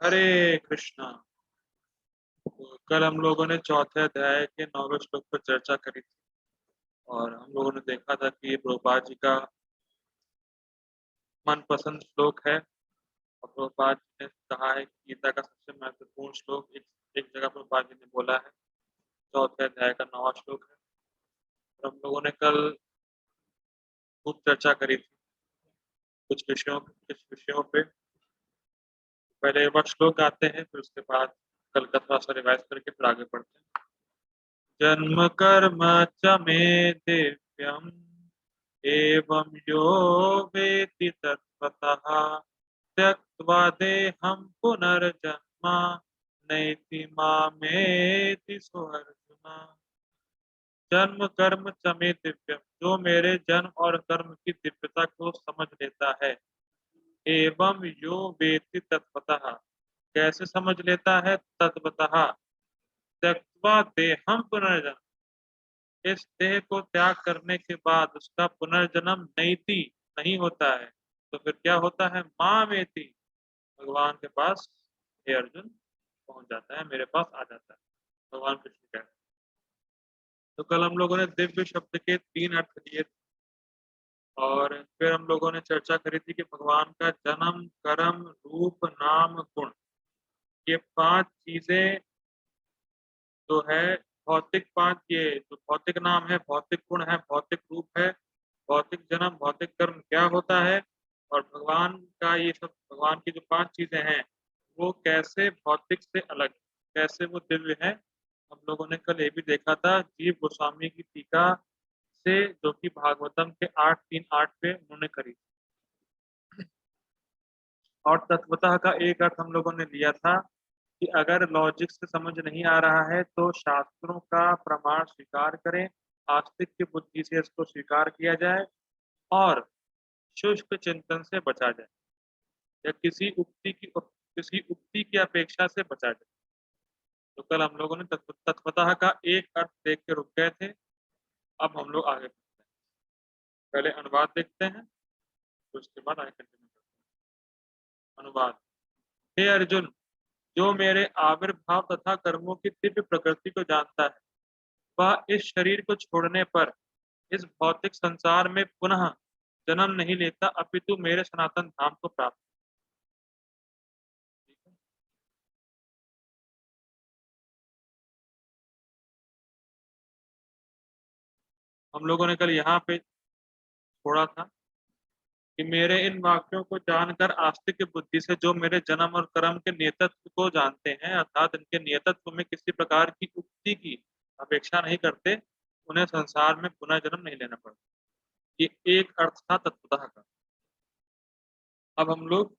हरे कृष्णा। तो कल हम लोगों ने चौथे अध्याय के 9वें श्लोक पर चर्चा करी थी और हम लोगों ने देखा था कि ये प्रभुपाद जी का मनपसंद श्लोक है। और प्रभुपाद जी ने कहा है कि गीता का सबसे महत्वपूर्ण श्लोक एक जगह प्रभुपाद जी ने बोला है, चौथे अध्याय का 9वां श्लोक है। और हम लोगों ने कल खूब चर्चा करी थी कुछ विषयों पे। पहले एक बार श्लोक आते हैं, फिर उसके बाद कल का थोड़ा सा रिवाइज करके फिर आगे बढ़ते हैं। जन्म कर्म च मे दिव्यम् एवं यो वेत्ति तत्त्वतः त्यक्त्वा देहं पुनर्जन्म नैति मामेति सोऽर्जुन। जन्म कर्म च मे दिव्यम, जो मेरे जन्म और कर्म की दिव्यता को समझ लेता है। एवं यो वेत्ति तत्त्वतः, कैसे समझ लेता है? तत्त्वतः त्यक्त्वा देहं पुनर्जन्म, इस देह को त्याग करने के बाद उसका पुनर्जन्म नैति नहीं होता है। तो फिर क्या होता है? मामेति, भगवान के पास हे अर्जुन पहुंच जाता है, मेरे पास आ जाता है, भगवान कृष्ण कहते हैं। तो कल हम लोगों ने दिव्य शब्द के 3 अर्थ लिए थे और फिर हम लोगों ने चर्चा करी थी कि भगवान का जन्म, कर्म, रूप, नाम, गुण, ये 5 चीजें जो है भौतिक 5, ये जो भौतिक नाम है, भौतिक गुण है, भौतिक रूप है, भौतिक जन्म, भौतिक कर्म क्या होता है, और भगवान का ये सब, भगवान की जो 5 चीजें हैं वो कैसे भौतिक से अलग, कैसे वो दिव्य है। हम लोगों ने कल ये भी देखा था जीव गोस्वामी की टीका से, जो कि भागवतम के 8:3-8 पे उन्होंने करी। और तत्वतः का एक अर्थ हम लोगों ने लिया था कि अगर लॉजिक से समझ नहीं आ रहा है तो शास्त्रों का प्रमाण स्वीकार करें, आस्तिक की बुद्धि से इसको स्वीकार किया जाए और शुष्क चिंतन से बचा जाए, या किसी उक्ति की अपेक्षा से बचा जाए। तो कल हम लोगों ने तत्वतः का एक अर्थ देख के रुक गए थे। अब हम लोग आगे बढ़ते हैं। पहले अनुवाद देखते हैं, तो उसके बाद आगे कंटिन्यू करते हैं। अनुवाद। हे अर्जुन, जो मेरे आविर्भाव तथा कर्मों की दिव्य प्रकृति को जानता है, वह इस शरीर को छोड़ने पर इस भौतिक संसार में पुनः जन्म नहीं लेता, अपितु मेरे सनातन धाम को प्राप्त। हम लोगों ने कल यहाँ पे छोड़ा था कि मेरे इन वाक्यों को जानकर आस्तिक बुद्धि से जो मेरे जन्म और कर्म के नियतत्व को जानते हैं, अर्थात इनके नियतत्व में किसी प्रकार की उक्ति की अपेक्षा नहीं करते, उन्हें संसार में पुनः जन्म नहीं लेना पड़ता। ये एक अर्थ था तत्वतः का। अब हम लोग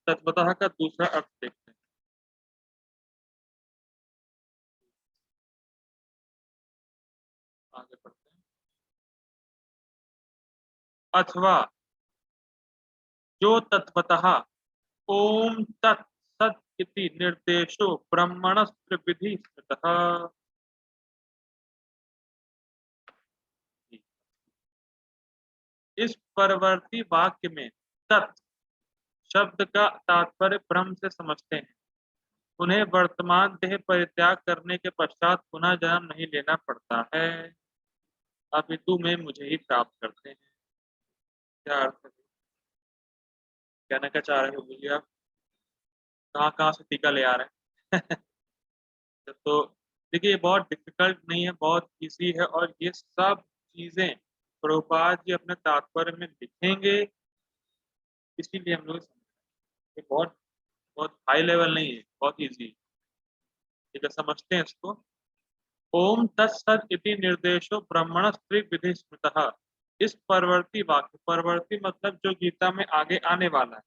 तत्वतः का दूसरा अर्थ देखते हैं। आगे बढ़ते हैं। अथवा जो तत्वतः ओम तत् सत इति निर्देशो ब्रह्मणस्त्र विधि स्मृतः। इस परवर्ती वाक्य में तत् शब्द का तात्पर्य ब्रह्म से समझते हैं। उन्हें वर्तमान देह परित्याग करने के पश्चात पुनः जन्म नहीं लेना पड़ता है, अपितु में मुझे ही प्राप्त करते हैं। क्या अर्थ है? कहना क्या चाह रहे हो? बोलिए आप। कहाँ कहाँ से टीका ले आ रहे हैं? तो देखिए, ये बहुत डिफिकल्ट नहीं है, बहुत इजी है, और ये सब चीजें प्रभुपाद जी अपने तात्पर्य में लिखेंगे, इसीलिए हम लोग ये बहुत बहुत हाई लेवल नहीं है, बहुत इजी है। ठीक है, समझते हैं इसको। ओम तत्सत इति निर्देशो ब्रह्मण स्त्री विधि स्मृतः। इस परवर्ती वाक्य, परवर्ती मतलब जो गीता में आगे आने वाला है,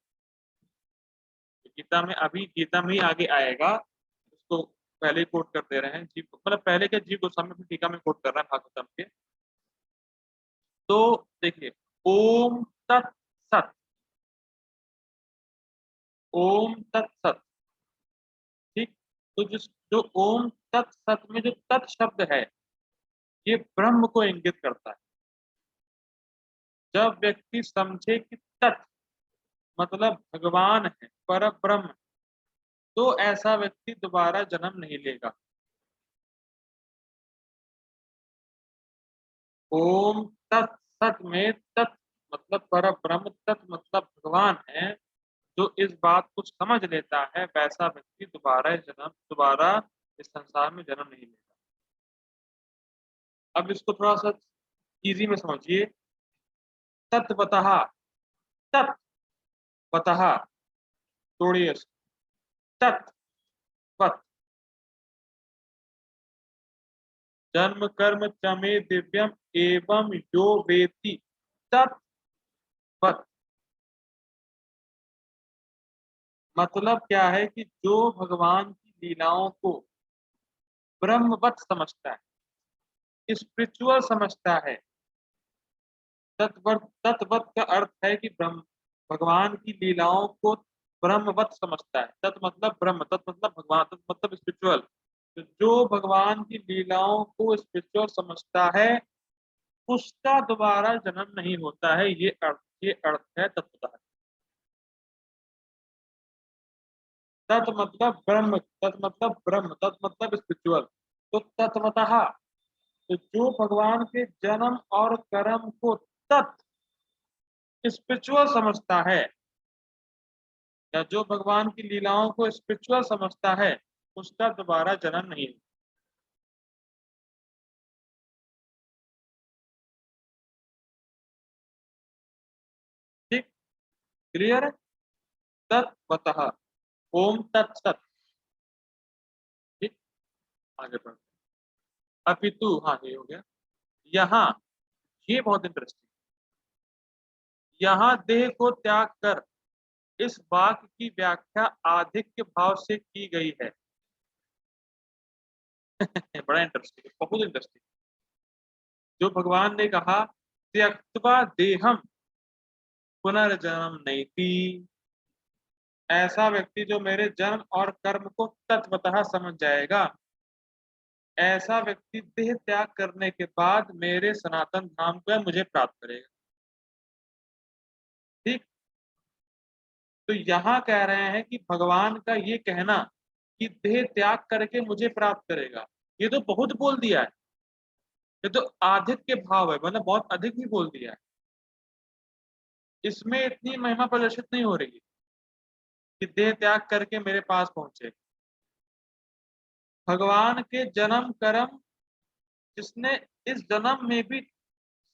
गीता में अभी गीता में ही आगे आएगा, उसको पहले ही कोट कर दे रहे हैं जीव, मतलब पहले के जीव गोस्वामी अपनी टीका में कोट कर रहा है भागवतम के। तो देखिए, ओम तत्सत, ओम तत्सत, ठीक। तो जिस जो ओम तत्सत में जो तत् शब्द है, ये ब्रह्म को इंगित करता है। जब व्यक्ति समझे कि तत् मतलब भगवान है, पर ब्रह्म, तो ऐसा व्यक्ति दोबारा जन्म नहीं लेगा। ओम तत् सत में तत् मतलब पर ब्रह्म, तत् मतलब भगवान है। जो इस बात को समझ लेता है वैसा व्यक्ति दोबारा इस संसार में जन्म नहीं लेगा। अब इसको थोड़ा सा इजी में समझिए। तत्वतः, तत्वतः, तोड़िए इसको। तत्वत, जन्म कर्म च मे दिव्यम एवं यो वेति तत्वत। मतलब क्या है कि जो भगवान की लीलाओं को ब्रह्मवत समझता है, स्पिरिचुअल समझता है। तत्वत का अर्थ है कि ब्रह्म, भगवान की लीलाओं को ब्रह्मवत समझता है। तत् मतलब ब्रह्म, तत् मतलब भगवान, तत् मतलब स्पिरिचुअल। तो जो भगवान की लीलाओं को स्पिरिचुअल समझता है उसका दोबारा जन्म नहीं होता है। ये अर्थ है तत्वतः। तत् मतलब ब्रह्म, तत् मतलब ब्रह्म, तत् मतलब स्पिरिचुअल। तो तत्वतः, तो जो भगवान के जन्म और कर्म को तत् स्पिरिचुअल समझता है, या जो भगवान की लीलाओं को स्पिरिचुअल समझता है उसका दोबारा जन्म नहीं है। ठीक, क्लियर है। तत्वतः, ओम तत्सत। ठीक, आगे बढ़ते हैं। अपितु, हाँ ये हो गया। यहाँ, ये बहुत इंटरेस्टिंग, यहाँ देह को त्याग कर इस वाक्य की व्याख्या आधिक्य भाव से की गई है। बड़ा इंटरेस्टिंग, बहुत इंटरेस्टिंग। जो भगवान ने कहा त्यक्त्वा देहम पुनर्जन्म नैति, ऐसा व्यक्ति जो मेरे जन्म और कर्म को तत्वतः समझ जाएगा, ऐसा व्यक्ति देह त्याग करने के बाद मेरे सनातन धाम को मुझे प्राप्त करेगा। ठीक, तो यहाँ कह रहे हैं कि भगवान का ये कहना कि देह त्याग करके मुझे प्राप्त करेगा, ये तो बहुत बोल दिया है। ये तो अधिक के भाव है, मतलब बहुत अधिक ही बोल दिया है। इसमें इतनी महिमा प्रदर्शित नहीं हो रही है कि देह त्याग करके मेरे पास पहुंचे। भगवान के जन्म कर्म जिसने इस जन्म में भी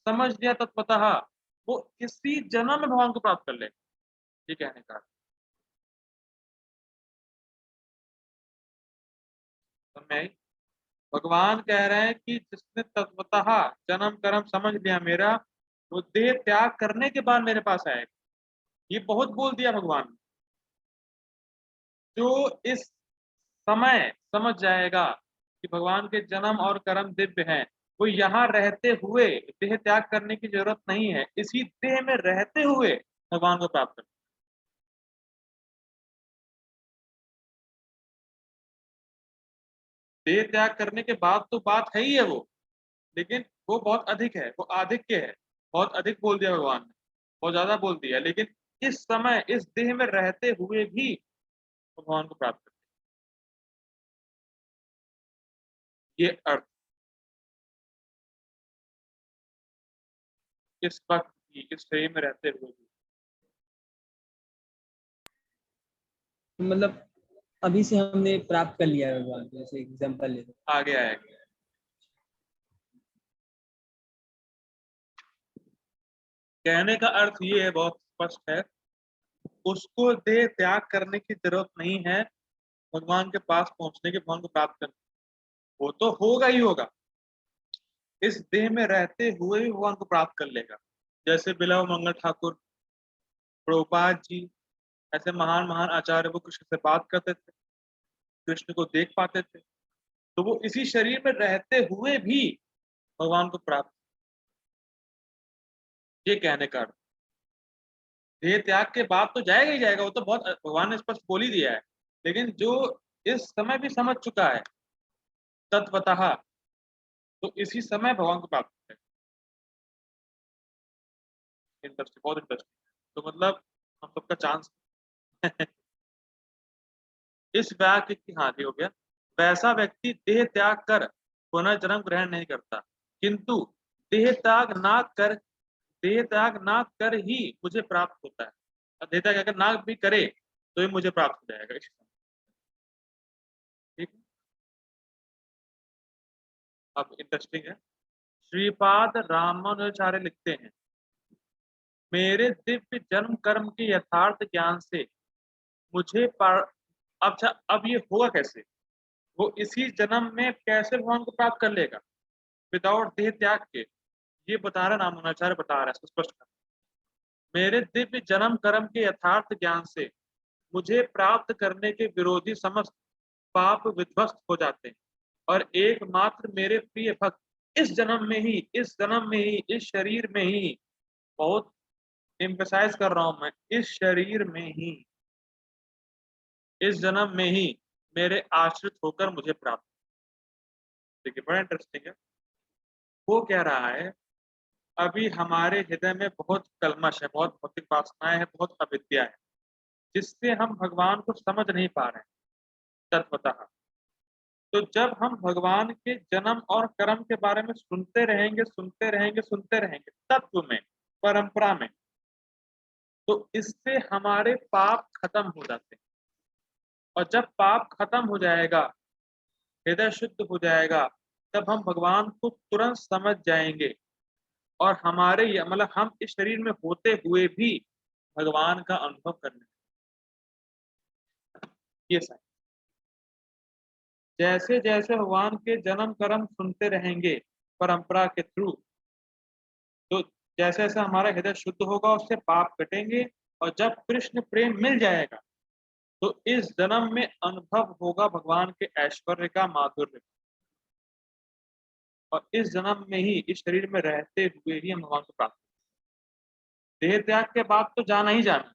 समझ लिया तत्वतः, वो इसी जन्म में भगवान को प्राप्त कर लेगा। ये कहने का तो मैं, भगवान कह रहे हैं कि जिसने तत्वतः जन्म कर्म समझ लिया मेरा, वो देह त्याग करने के बाद मेरे पास आएगा। ये बहुत बोल दिया भगवान ने। जो इस समय समझ जाएगा कि भगवान के जन्म और कर्म दिव्य हैं, वो यहाँ रहते हुए, देह त्याग करने की जरूरत नहीं है, इसी देह में रहते हुए भगवान को प्राप्त कर। देह त्याग करने के बाद तो बात है ही है वो, लेकिन वो बहुत अधिक है, वो आधिक्य है। बहुत अधिक बोल दिया भगवान ने, बहुत ज्यादा बोल दिया, लेकिन इस समय इस देह में रहते हुए भी भगवान को प्राप्त कर। ये अर्थ इस वक्त की इस शरीर में रहते हुए भी मतलब अभी से हमने प्राप्त कर लिया है भगवान को, जैसे एग्जांपल ले लो। आगे आएगा। कहने का अर्थ ये है, बहुत स्पष्ट है। उसको देह त्याग करने की जरूरत नहीं है भगवान के पास पहुंचने के, भगवान को प्राप्त करने। वो तो होगा ही होगा, इस देह में रहते हुए भी भगवान को प्राप्त कर लेगा। जैसे बिलव मंगल ठाकुर, प्रभुपाद जी, ऐसे महान महान आचार्य, वो कृष्ण से बात करते थे, कृष्ण को देख पाते थे। तो वो इसी शरीर में रहते हुए भी भगवान को प्राप्त, ये कहने का अर्थ। देह त्याग के बाद तो जाएगा ही जाएगा, वो तो बहुत भगवान ने स्पष्ट बोल ही दिया है। लेकिन जो इस समय भी समझ चुका है तत्वतः, तो इसी समय भगवान को प्राप्त करेगा। इंटरेस्टिंग, बहुत इंटरेस्टिंग। तो मतलब हम सबका चांस इस वाक्य की हानि हो गया, वैसा व्यक्ति देह त्याग कर पुनर्जन्म ग्रहण नहीं करता, किंतु देह त्याग ना कर देह त्याग ना कर ही मुझे प्राप्त होता है। और देह त्याग अगर ना भी करे तो ही मुझे प्राप्त हो जाएगा। ठीक है। अब इंटरेस्टिंग है, श्रीपाद रामानुजाचार्य लिखते हैं, मेरे दिव्य जन्म कर्म के यथार्थ ज्ञान से मुझे अच्छा अब ये होगा कैसे, वो इसी जन्म में कैसे भगवान को प्राप्त कर लेगा विदाउट देह त्याग के, ये बता रहा रामानुजाचार्य बता रहा है, इसको स्पष्ट कर, मेरे दिव्य जन्म कर्म के यथार्थ ज्ञान से मुझे प्राप्त करने के विरोधी समस्त पाप विध्वस्त हो जाते हैं, और एकमात्र मेरे प्रिय भक्त इस शरीर में ही, बहुत एम्फेसाइज कर रहा हूं मैं, इस शरीर में ही, इस जन्म में ही मेरे आश्रित होकर मुझे प्राप्त। देखिए बड़ा इंटरेस्टिंग है, वो कह रहा है अभी हमारे हृदय में बहुत कलमश है, बहुत भौतिक वासनाएं है, बहुत अविद्या है, जिससे हम भगवान को समझ नहीं पा रहे हैं तत्वतः। तो जब हम भगवान के जन्म और कर्म के बारे में सुनते रहेंगे तत्व में, परंपरा में, तो इससे हमारे पाप खत्म हो जाते हैं, और जब पाप खत्म हो जाएगा, हृदय शुद्ध हो जाएगा, तब हम भगवान को तुरंत समझ जाएंगे, और हमारे मतलब हम इस शरीर में होते हुए भी भगवान का अनुभव करने, ये सही। जैसे जैसे भगवान के जन्म कर्म सुनते रहेंगे परंपरा के थ्रू, तो जैसे जैसे हमारा हृदय शुद्ध होगा, उससे पाप कटेंगे, और जब कृष्ण प्रेम मिल जाएगा तो इस जन्म में अनुभव होगा भगवान के ऐश्वर्य का, माधुर्य का, और इस जन्म में ही, इस शरीर में रहते हुए ही हम भगवान को प्राप्त करेंगे। देह त्याग के बाद तो जाना ही जाना,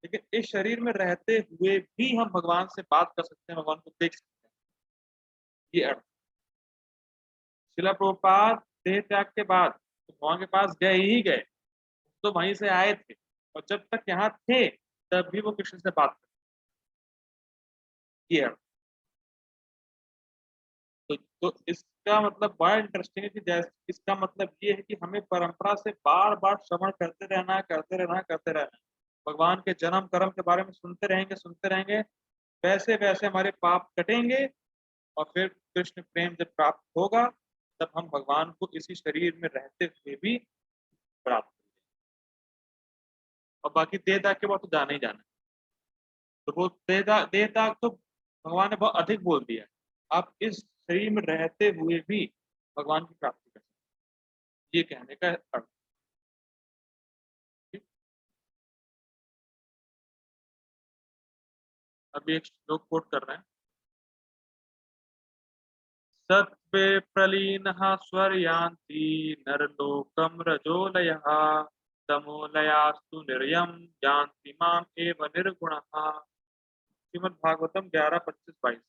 लेकिन इस शरीर में रहते हुए भी हम भगवान से बात कर सकते हैं, भगवान को देख सकते हैं, ये अर्थ। शिला प्रभुपाद देह त्याग के बाद तो भगवान के पास गए ही गए, तो वहीं से आए थे, और जब तक यहाँ थे तब भी वो कृष्ण से बात करते, ये अर्थ। तो इसका मतलब बड़ा इंटरेस्टिंग है कि जैसे इसका मतलब ये है कि हमें परंपरा से बार बार श्रवण करते रहना है, भगवान के जन्म कर्म के बारे में सुनते रहेंगे, वैसे वैसे हमारे पाप कटेंगे, और फिर कृष्ण प्रेम जब प्राप्त होगा, तब हम भगवान को इसी शरीर में रहते हुए भी प्राप्त करेंगे। और बाकी देह त्याग के बाद तो जाना ही जाना है, तो वो देह त्याग तो भगवान ने बहुत अधिक बोल दिया है, आप इस शरीर में रहते हुए भी भगवान की प्राप्ति कर सकते हैं, ये कहने का अर्थ। ठीक? अभी एक श्लोक कोट कर रहे हैं, सत्वे प्रलीनः स्वर्यान्ति नरलोकं रजोलयः, तमोलयास्तु निर्यम यान्ति माम एव निर्गुणः। श्रीमद् भागवतम 11:25-22।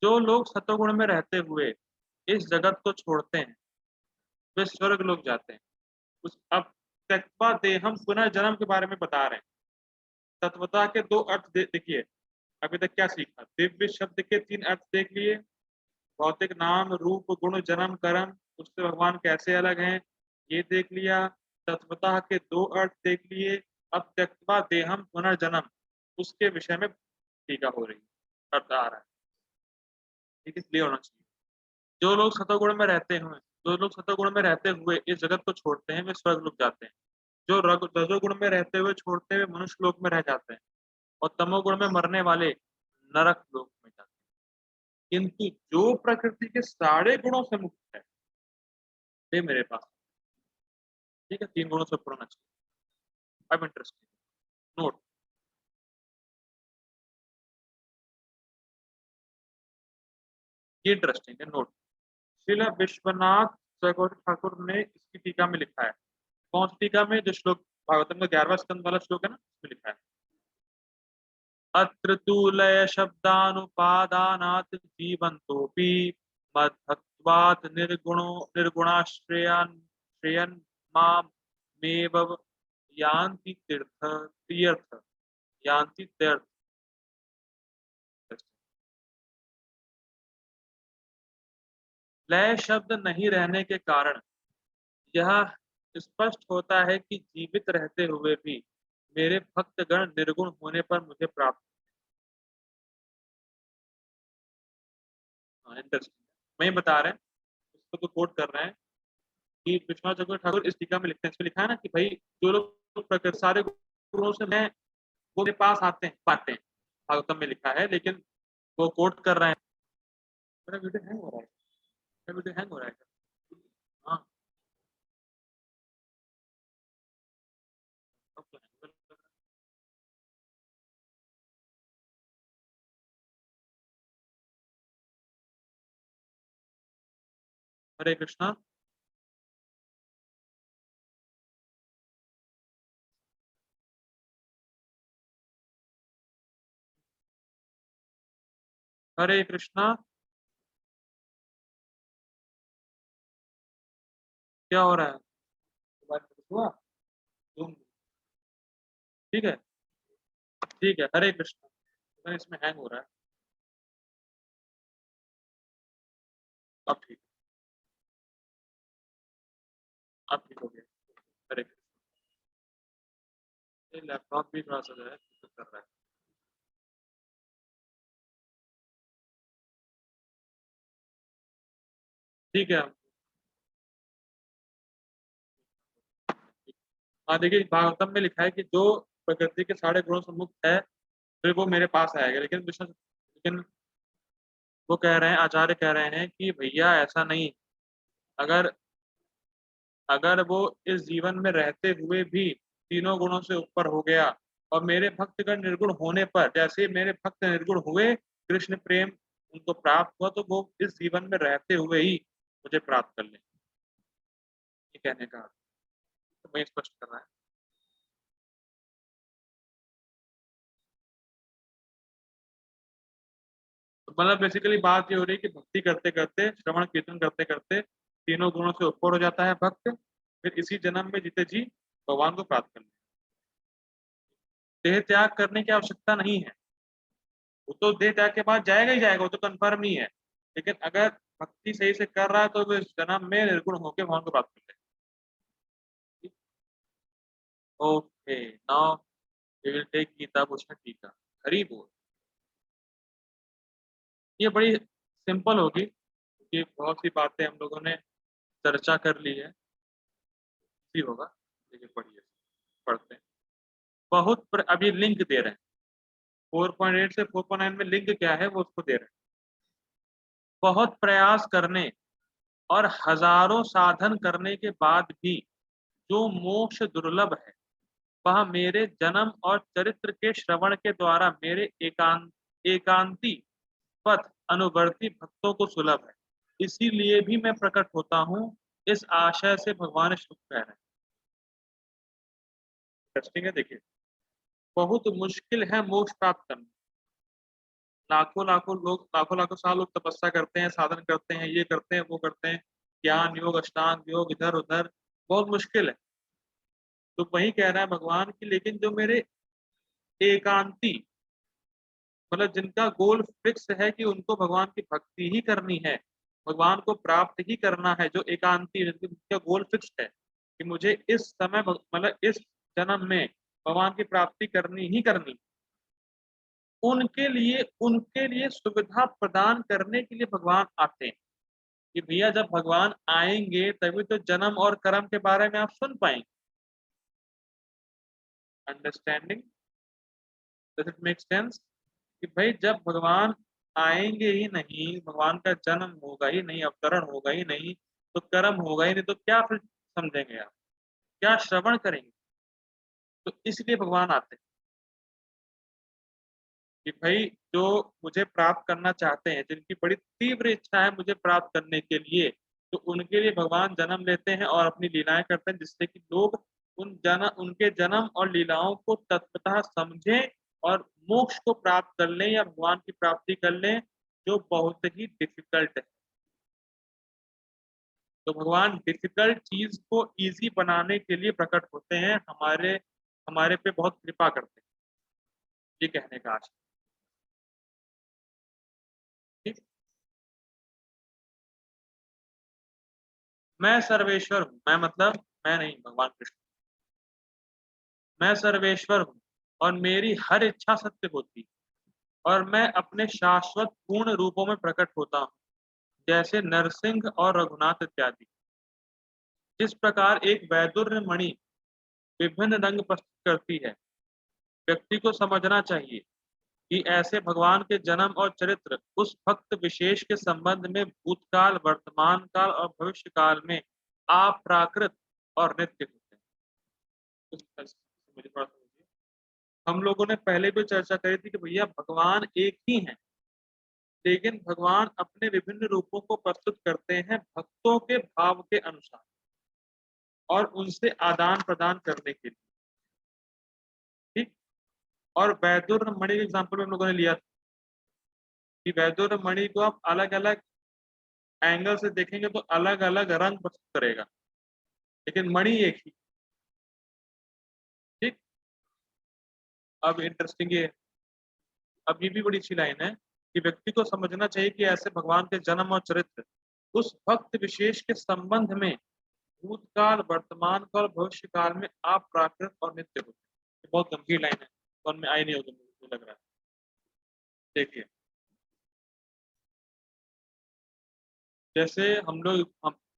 जो लोग सतोगुण में रहते हुए इस जगत को छोड़ते हैं, वे स्वर्ग लोग जाते हैं। उस अब त्यक्त्वा देहम पुनर्जन्म के बारे में बता रहे हैं। तत्वता के दो अर्थ देखिए, अभी तक क्या सीखा, दिव्य शब्द के 3 अर्थ देख लिए, भौतिक नाम रूप गुण जन्म कर्म, उससे भगवान कैसे अलग हैं ये देख लिया, तत्वता के 2 अर्थ देख लिए। अब त्यक्त्वा देहम पुनर्जन्म, उसके विषय में टीका हो रही है, अर्थ आ रहा है। ठीक है, क्लियर होना चाहिए। जो लोग सतोगुण में रहते हुए इस जगत को छोड़ते हैं, वे स्वर्ग लोग जाते हैं। जो रजोगुण में रहते हुए छोड़ते हुए मनुष्य लोक में रह जाते हैं, और तमोगुण में मरने वाले नरक लोक में जाते हैं। किंतु जो प्रकृति के सारे गुणों से मुक्त है, वे मेरे पास, ठीक है, 3 गुणों से ऊपर होना चाहिए। अब इंटरेस्टिंग नोट, ये इंटरेस्टिंग है नोट, श्रीला विश्वनाथ चक्रवर्ती ठाकुर ने इसकी टीका में लिखा है। कौन सी टीका में, जो श्लोक भागवतम का 11वां स्कंद वाला श्लोक है ना, उसमें लिखा है, अत्र तु लय शब्दानुपादानात् जीवन्तोऽपि मद्भक्त्वात् निर्गुणाश्रयान् श्रेयन् मामेव यान्ति तीर्थ। यान्ति त्यर्थ। लय शब्द नहीं रहने के कारण यह स्पष्ट होता है कि जीवित रहते हुए भी मेरे भक्तगण निर्गुण होने पर मुझे प्राप्त। इंटरेस्टिंग। वही बता रहे हैं, उसको तो कोट कर रहे हैं कि विश्वनाथ चक्रवर्ती ठाकुर इस टीका में लिखते हैं, इसमें लिखा है ना कि भाई जो लोग प्रकृति सारे गुणों से मैं वो मेरे पास आते हैं पाते हैं, भागवतम में लिखा है, लेकिन वो कोट कर रहे हैं। मेरा वीडियो हैंग हो रहा है, मेरा वीडियो हैंग हो रहा है। हाँ, हरे कृष्णा। हरे कृष्णा। क्या हो रहा है? हुआ? ठीक है, ठीक है, हरे कृष्णा। इसमें हैंग हो रहा है। अब ठीक, अब ठीक हो गया। हरे कृष्णा। ये लैपटॉप भी थोड़ा सा जो है दिक्कत कर रहा है। ठीक है। हाँ देखिए, भागवतम में लिखा है कि जो प्रकृति के सारे गुणों से मुक्त है फिर वो मेरे पास आएगा, लेकिन वो कह रहे हैं, आचार्य कह रहे हैं कि भैया ऐसा नहीं। अगर अगर वो इस जीवन में रहते हुए भी तीनों गुणों से ऊपर हो गया और मेरे भक्तगण निर्गुण होने पर, जैसे मेरे भक्त निर्गुण हुए, कृष्ण प्रेम उनको प्राप्त हुआ, तो वो इस जीवन में रहते हुए ही मुझे प्राप्त कर लें। ये कहने का तो मैं स्पष्ट कर रहा है। तो मतलब बेसिकली बात ये हो रही है कि भक्ति करते करते, श्रवण कीर्तन करते करते तीनों गुणों से ऊपर हो जाता है भक्त, फिर इसी जन्म में जीते जी भगवान को प्राप्त करना। देह त्याग करने की आवश्यकता नहीं है, वो तो देह त्याग के बाद जाएगा ही जाएगा, वो तो कंफर्म ही है। लेकिन अगर भक्ति सही से कर रहा है तो वो इस जन्म में निर्गुण होकर भगवान को प्राप्त कर लेगा। Okay, now we will take Gita Bhushan टीका। हरि बोल। ये बड़ी सिंपल होगी क्योंकि बहुत सी बातें हम लोगों ने चर्चा कर ली है। इसी होगा, देखिए पढ़िए, पढ़ते हैं। अभी लिंक दे रहे हैं 4.8 से 4.9 में। लिंक क्या है वो उसको दे रहे हैं। बहुत प्रयास करने और हजारों साधन करने के बाद भी जो मोक्ष दुर्लभ है वह मेरे जन्म और चरित्र के श्रवण के द्वारा मेरे एकांती पथ अनुवर्ती भक्तों को सुलभ है। इसीलिए भी मैं प्रकट होता हूँ, इस आशय से भगवान शुभ कह रहे हैं। इंटरेस्टिंग है, देखिए। बहुत मुश्किल है मोक्ष प्राप्त करना। लाखों लाखों लोग, लाखों लाखों साल लोग तपस्या करते हैं, साधन करते हैं, ये करते हैं, वो करते हैं, ज्ञान योग, अष्टांग योग, इधर उधर, बहुत मुश्किल है। तो वही कह रहा है भगवान की, लेकिन जो मेरे एकांती, मतलब जिनका गोल फिक्स है कि उनको भगवान की भक्ति ही करनी है, भगवान को प्राप्त ही करना है, जो एकांती जिनका गोल फिक्स है कि मुझे इस समय मतलब इस जन्म में भगवान की प्राप्ति करनी ही करनी, उनके लिए सुविधा प्रदान करने के लिए भगवान आते हैं कि भैया जब भगवान आएंगे तभी तो जन्म और कर्म के बारे में आप सुन पाएंगे। Understanding? Does it make sense? कि भाई जब भगवान आएंगे ही नहीं, भगवान का जन्म होगा ही नहीं, अवतरण होगा ही नहीं, तो कर्म होगा ही नहीं, तो क्या फिर समझेंगे आप, क्या श्रवण करेंगे? तो इसलिए भगवान आते हैं कि भाई जो मुझे प्राप्त करना चाहते हैं, जिनकी बड़ी तीव्र इच्छा है मुझे प्राप्त करने के लिए, तो उनके लिए भगवान जन्म लेते हैं और अपनी लीलाएं करते हैं, जिससे कि लोग उनके जन्म और लीलाओं को तत्वतः समझें और मोक्ष को प्राप्त कर लें या भगवान की प्राप्ति कर लें, जो बहुत ही डिफिकल्ट है। तो भगवान डिफिकल्ट चीज को इजी बनाने के लिए प्रकट होते हैं, हमारे हमारे पे बहुत कृपा करते हैं। ये कहने का आशय। ठीक, मैं सर्वेश्वर हूँ, मैं मतलब मैं नहीं, भगवान कृष्ण, मैं सर्वेश्वर हूँ और मेरी हर इच्छा सत्य होती है और मैं अपने शाश्वत पूर्ण रूपों में प्रकट होता हूँ, जैसे नरसिंह और रघुनाथ इत्यादि। जिस प्रकार एक वैदुर्य मणि विभिन्न रंग प्रस्तुत करती है, व्यक्ति को समझना चाहिए कि ऐसे भगवान के जन्म और चरित्र उस भक्त विशेष के संबंध में भूतकाल, वर्तमान काल और भविष्य काल में अप्राकृत और नित्य होते हैं। मुझे थोड़ा समझिए। हम लोगों ने पहले भी चर्चा करी थी कि भैया भगवान एक ही हैं, लेकिन भगवान अपने विभिन्न रूपों को प्रस्तुत करते हैं भक्तों के भाव के अनुसार और उनसे आदान प्रदान करने के लिए। ठीक, और वैदुर मणि के एग्जाम्पल हम लोगों ने लिया था कि वैदुर मणि को आप अलग अलग एंगल से देखेंगे तो अलग अलग रंग प्रस्तुत करेगा, लेकिन मणि एक ही। ठीक, अब इंटरेस्टिंग ये, अब ये भी बड़ी अच्छी लाइन है कि व्यक्ति को समझना चाहिए कि ऐसे भगवान के जन्म और चरित्र उस भक्त विशेष के संबंध में भूतकाल, वर्तमान काल, भविष्य काल में अप्राकृत और नित्य होते हैं। ये बहुत गंभीर लाइन है, तो में आई नहीं होगी, मुझे लग रहा है। देखिए, जैसे हम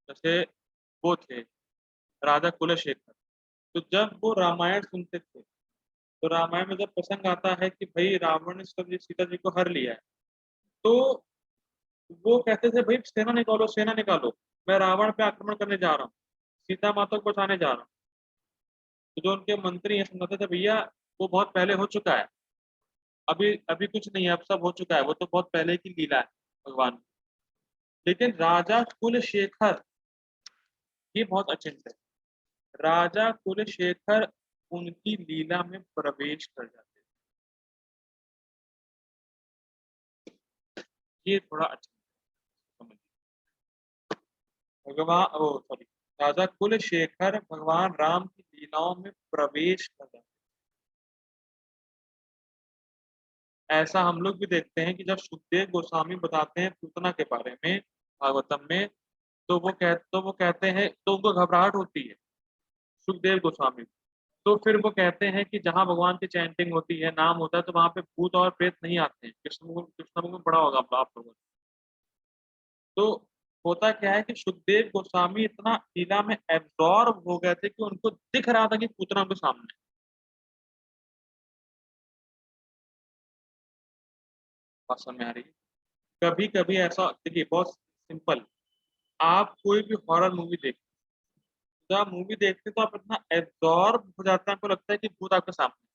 जैसे वो थे राजा कुलशेखर, तो जब वो रामायण सुनते थे तो रामायण में जब प्रसंग आता है कि भाई रावण ने सीता जी को हर लिया है, तो वो कहते थे भाई सेना निकालो, सेना निकालो, मैं रावण पे आक्रमण करने जा रहा हूँ, सीता माता को बचाने जा रहा हूँ। तो जो उनके मंत्री हैं समझते थे भैया वो बहुत पहले हो चुका है, अभी अभी कुछ नहीं है, अब सब हो चुका है, वो तो बहुत पहले की लीला है भगवान। लेकिन राजा कुलशेखर, ये बहुत अचिंत्य है, राजा कुलशेखर उनकी लीला में प्रवेश कर जाते हैं। ये थोड़ा अच्छा समझिए। भगवान, ओ सॉरी, राजा कुलशेखर भगवान राम की लीलाओं में प्रवेश कर जाते हैं। ऐसा हम लोग भी देखते हैं कि जब सुखदेव गोस्वामी बताते हैं पूतना के बारे में भागवतम में, तो वो कहते हैं, तो उनको घबराहट होती है सुखदेव गोस्वामी। तो फिर वो कहते हैं कि जहाँ भगवान की चैंटिंग होती है, नाम होता है, तो वहां पे भूत और प्रेत नहीं आते हैं। कृष्ण में पढ़ा होगा आप लोगों ने। तो होता क्या है कि सुखदेव गोस्वामी इतना लीला में एब्जॉर्ब हो गए थे कि उनको दिख रहा था कि पूतना के सामने। बात समझ में आ रही है? कभी कभी ऐसा देखिए, बहुत सिंपल, आप कोई भी हॉरर मूवी देखते, जब आप मूवी देखते तो आप इतना एब्जॉर्ब हो जाते हैं, आपको लगता है कि भूत आपके सामने,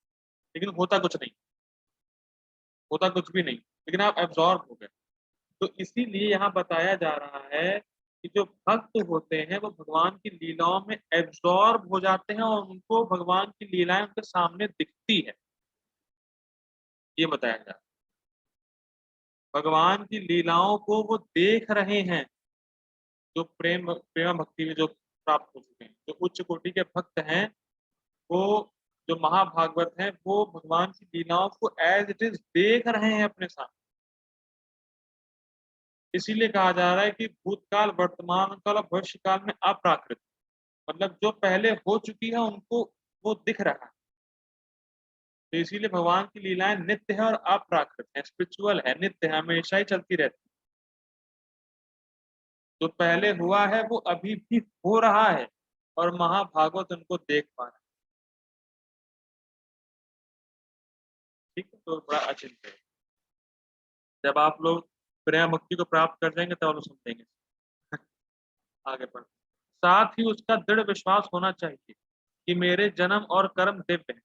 लेकिन होता कुछ नहीं, होता कुछ भी नहीं, लेकिन आप एब्जॉर्ब हो गए। तो इसीलिए यहाँ बताया जा रहा है कि जो भक्त होते हैं वो भगवान की लीलाओं में एब्जॉर्ब हो जाते हैं और उनको भगवान की लीलाएं उनके सामने दिखती है, ये बताया जा रहा है। भगवान की लीलाओं को वो देख रहे हैं, जो प्रेम भक्ति में जो प्राप्त हो चुके हैं, जो उच्च कोटि के भक्त हैं, वो जो महाभागवत हैं, वो भगवान की लीलाओं को एज इट इज देख रहे हैं अपने सामने। इसीलिए कहा जा रहा है कि भूतकाल, वर्तमान काल और भविष्य काल में अप्राकृत, मतलब जो पहले हो चुकी है उनको वो दिख रहा है। तो इसीलिए भगवान की लीलाएं नित्य है और अप्राकृत है, स्पिरिचुअल है, नित्य है, हमेशा ही चलती रहती है। जो पहले हुआ है वो अभी भी हो रहा है और महाभागवत उनको देख पा रहा है। ठीक है, तो बड़ा अचिंत्य है। जब आप लोग प्रेम भक्ति को प्राप्त कर जाएंगे तब लोग समझेंगे। आगे बढ़, साथ ही उसका दृढ़ विश्वास होना चाहिए कि मेरे जन्म और कर्म दिव्य है,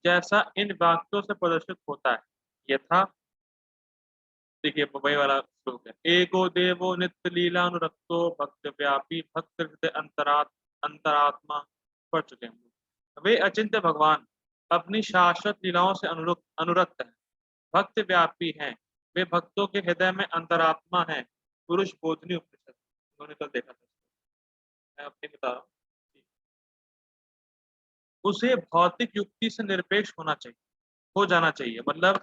जैसा इन वाक्यों से प्रदर्शित होता है। यथा, देखिए वही वाला श्लोक है, एको देवो नित्य लीला अनुरक्तो भक्त व्यापी भक्त हृदय अंतरात्मा। पढ़ चुके हैं हम लोग। वे अचिंत्य भगवान अपनी शाश्वत लीलाओं से अनुरक्त हैं, भक्त व्यापी हैं, वे भक्तों के हृदय में अंतरात्मा हैं। पुरुष बोधनी उपनिषद, उन्होंने कल देखा था, मैं अपनी बता रहा हूँ। उसे भौतिक युक्ति से निरपेक्ष होना चाहिए। हो जाना चाहिए। मतलब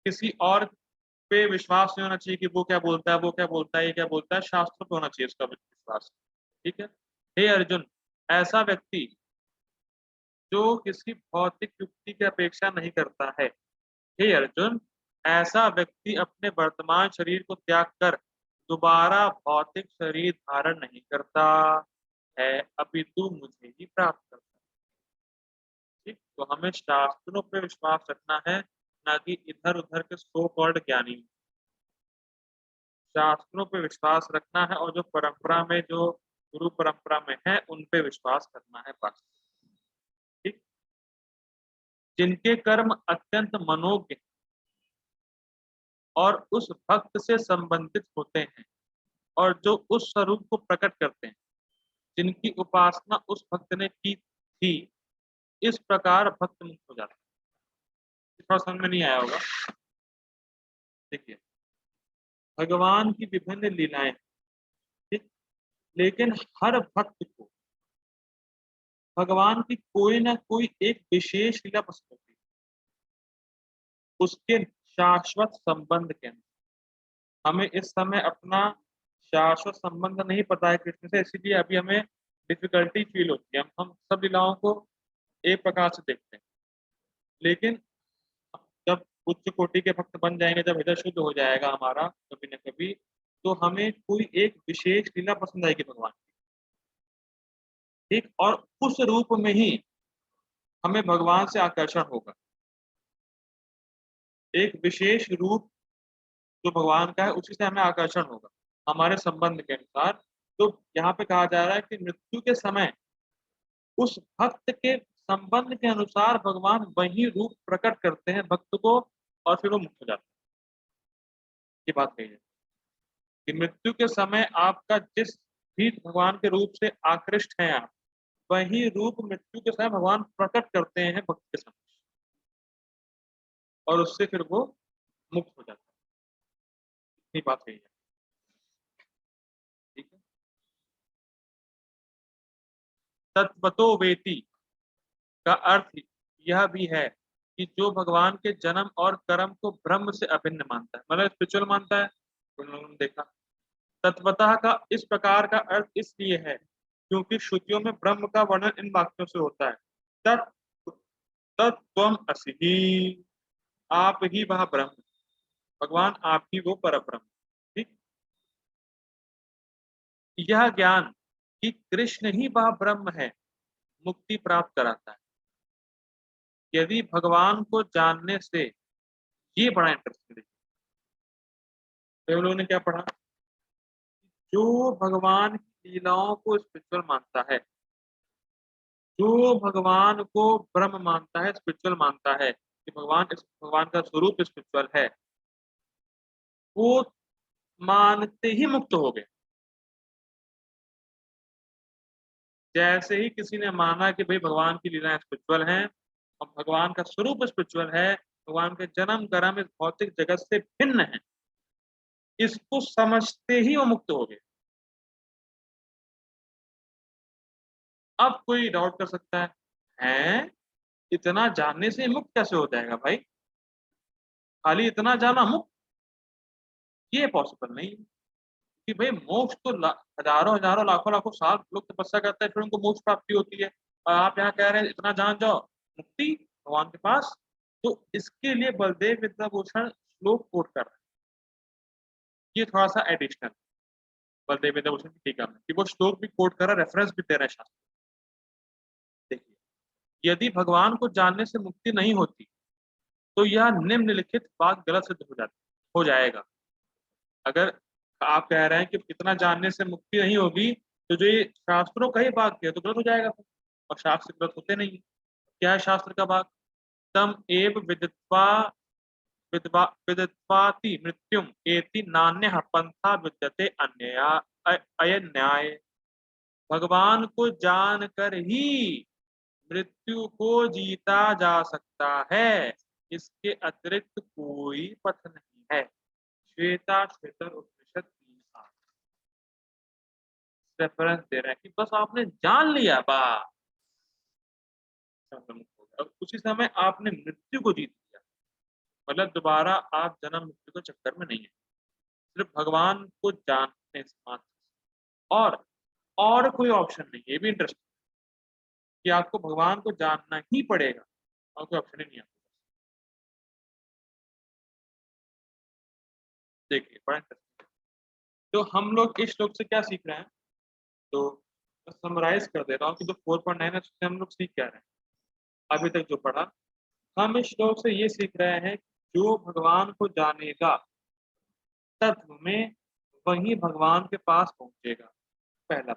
किसी और पे विश्वास नहीं होना चाहिए कि वो क्या बोलता है, वो क्या बोलता है, ये क्या बोलता है, शास्त्र पे होना चाहिए उसका विश्वास। ठीक है। हे अर्जुन, ऐसा व्यक्ति जो किसी भौतिक युक्ति की अपेक्षा नहीं करता है, हे अर्जुन, ऐसा व्यक्ति अपने वर्तमान शरीर को त्याग कर दोबारा भौतिक शरीर धारण नहीं करता है, अपितु मुझे ही प्राप्त करता है। ठीक, तो हमें शास्त्रों पे विश्वास रखना है, ना कि इधर उधर के सो कॉल्ड ज्ञानी। शास्त्रों पे विश्वास रखना है और जो परंपरा में, जो गुरु परंपरा में है, उन पे विश्वास करना है बस। ठीक, जिनके कर्म अत्यंत मनोज्ञ और उस भक्त से संबंधित होते हैं और जो उस स्वरूप को प्रकट करते हैं, जिनकी उपासना उस भक्त ने की थी, इस प्रकार भक्त मुक्त हो जाता है। थोड़ा समझ में नहीं आया होगा। देखिए, भगवान की विभिन्न लीलाएं, ठीक, लेकिन हर भक्त को भगवान की कोई ना कोई एक विशेष लीला पसंद होती है, उसके शाश्वत संबंध के अंदर। हमें इस समय अपना शाश्वत संबंध नहीं पता है कृष्ण से, इसीलिए अभी हमें डिफिकल्टी फील होती है। हम सब लीलाओं को एक प्रकार से देखते हैं, लेकिन जब उच्च कोटि के भक्त बन जाएंगे, जब हृदय शुद्ध हो जाएगा हमारा कभी न कभी, तो हमें कोई एक विशेष लीला पसंद आएगी भगवान की। ठीक, और उस रूप में ही हमें भगवान से आकर्षण होगा। एक विशेष रूप जो भगवान का है, उसी से हमें आकर्षण होगा हमारे संबंध के अनुसार। तो यहाँ पे कहा जा रहा है कि मृत्यु के समय उस भक्त के संबंध के अनुसार भगवान वही रूप प्रकट करते हैं भक्त को, और फिर वो मुक्त हो जाता है। ये बात कही है कि मृत्यु के समय आपका जिस भी भगवान के रूप से आकृष्ट हैं आप, वही रूप मृत्यु के समय भगवान प्रकट करते हैं भक्त के समय, और उससे फिर वो मुक्त हो जाता है। इतनी बात कही है। ठीक है। तत्वतो वेति का अर्थ यह भी है कि जो भगवान के जन्म और कर्म को ब्रह्म से अभिन्न मानता है, मतलब स्पिरिचुअल मानता है, तो उन्होंने देखा। तत्वतः का इस प्रकार का अर्थ इसलिए है क्योंकि श्रुतियों में ब्रह्म का वर्णन इन वाक्यों से होता है। तत् तत्त्वम असि ही, आप ही वह ब्रह्म, भगवान आप ही वो पर ब्रह्म। ठीक, यह ज्ञान कि कृष्ण ही वह ब्रह्म है, मुक्ति प्राप्त कराता है। यदि भगवान को जानने से, ये बड़ा इंटरेस्टिंग है। तो लोगों ने क्या पढ़ा, जो भगवान की लीलाओं को स्पिरिचुअल मानता है, जो भगवान को ब्रह्म मानता है, स्पिरिचुअल मानता है कि भगवान का स्वरूप स्पिरिचुअल है, वो मानते ही मुक्त हो गए। जैसे ही किसी ने माना कि भाई भगवान की लीलाएं स्पिरिचुअल हैं और भगवान का स्वरूप स्पिरिचुअल है, भगवान के जन्म कर्म इस भौतिक जगत से भिन्न है, इसको समझते ही वो मुक्त हो गए। अब कोई डाउट कर सकता है इतना जानने से मुक्त कैसे हो जाएगा भाई, खाली इतना जाना मुक्त? ये पॉसिबल नहीं है कि भाई मोक्ष तो हजारों हजारों लाखों लाखों साल लोग तपस्या करते हैं, फिर उनको मोक्ष प्राप्ति होती है, और आप यहाँ कह रहे हैं इतना जान जाओ मुक्ति भगवान के पास। तो इसके लिए बलदेव विद्याभूषण श्लोक कोट कर रहे हैं। ये थोड़ा सा एडिशनल बलदेव विद्याभूषण की टीका में कि वो श्लोक भी कोट कर रहा है, रेफरेंस भी दे रहे हैं शास्त्र। देखिए, यदि भगवान को जानने से मुक्ति नहीं होती तो यह निम्नलिखित बात गलत सिद्ध हो जाएगा। अगर आप कह रहे हैं कि इतना जानने से मुक्ति नहीं होगी, तो जो ये शास्त्रों का ही भाग है तो गलत हो जाएगा फिर। और शास्त्र गलत होते नहीं। क्या है शास्त्र का भाग? तम एव विदित्वा विदित्वाति मृत्युम एति नान्य पंथा विद्यते अन्यया अयन न्याय। भगवान को जानकर ही मृत्यु को जीता जा सकता है, इसके अतिरिक्त कोई पथ नहीं है। श्वेता श्वेतर उपनिषद 3:8 रेफरेंस दे रहे हैं कि बस आपने जान लिया, बस मुक्त हो गया। और उसी समय आपने मृत्यु को जीत लिया, मतलब दोबारा आप जन्म मृत्यु के चक्कर में नहीं है, सिर्फ भगवान को जानने से मात्र। और कोई ऑप्शन नहीं है, ये भी इंटरेस्टिंग कि आपको भगवान को जानना ही पड़ेगा और कोई ऑप्शन ही नहीं है। देखिए बड़ा इंटरेस्टिंग। तो हम लोग इस श्लोक से क्या सीख रहे हैं, तो समराइज कर दे रहा हूँ कि जो 4.9 है उससे हम लोग सीख क्या रहे हैं अभी तक जो पढ़ा। हम इस श्लोक से ये सीख रहे हैं कि जो भगवान को जानेगा तत्व में वही भगवान के पास पहुंचेगा, पहला।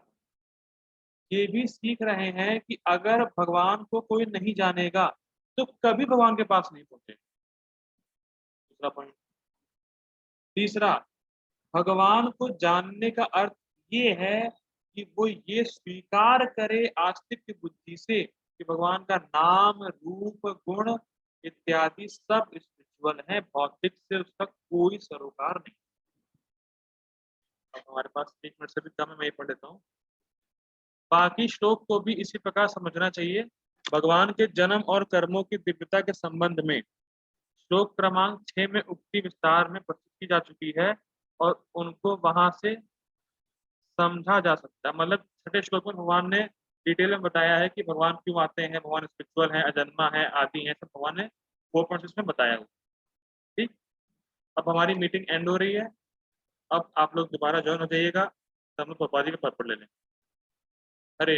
ये भी सीख रहे हैं कि अगर भगवान को कोई नहीं जानेगा तो कभी भगवान के पास नहीं पहुंचेगा, दूसरा पॉइंट। तीसरा, भगवान को जानने का अर्थ ये है कि वो ये स्वीकार करे आस्तिक की बुद्धि से कि भगवान का नाम रूप गुण इत्यादि सब स्पिरिचुअल है, भौतिक से उसका कोई सरोकार नहीं। अब हमारे पास 1 मिनट से भी कम है, मैं ये पढ़ लेता हूँ। बाकी श्लोक को भी इसी प्रकार समझना चाहिए। भगवान के जन्म और कर्मों की दिव्यता के संबंध में श्लोक क्रमांक 6 में उक्ति विस्तार में प्रस्तुत की जा चुकी है और उनको वहां से समझा जा सकता है। मतलब छठे श्लोक में भगवान ने डिटेल में बताया है कि भगवान क्यों आते हैं, भगवान स्पिरिचुअल है, अजन्मा है, आदि है, सब भगवान ने 4 पॉइंट्स में बताया हुआ। ठीक, अब हमारी मीटिंग एंड हो रही है। अब आप लोग दोबारा ज्वाइन हो जाइएगा, सब लोग पपा जी का पर्पल ले लें। अरे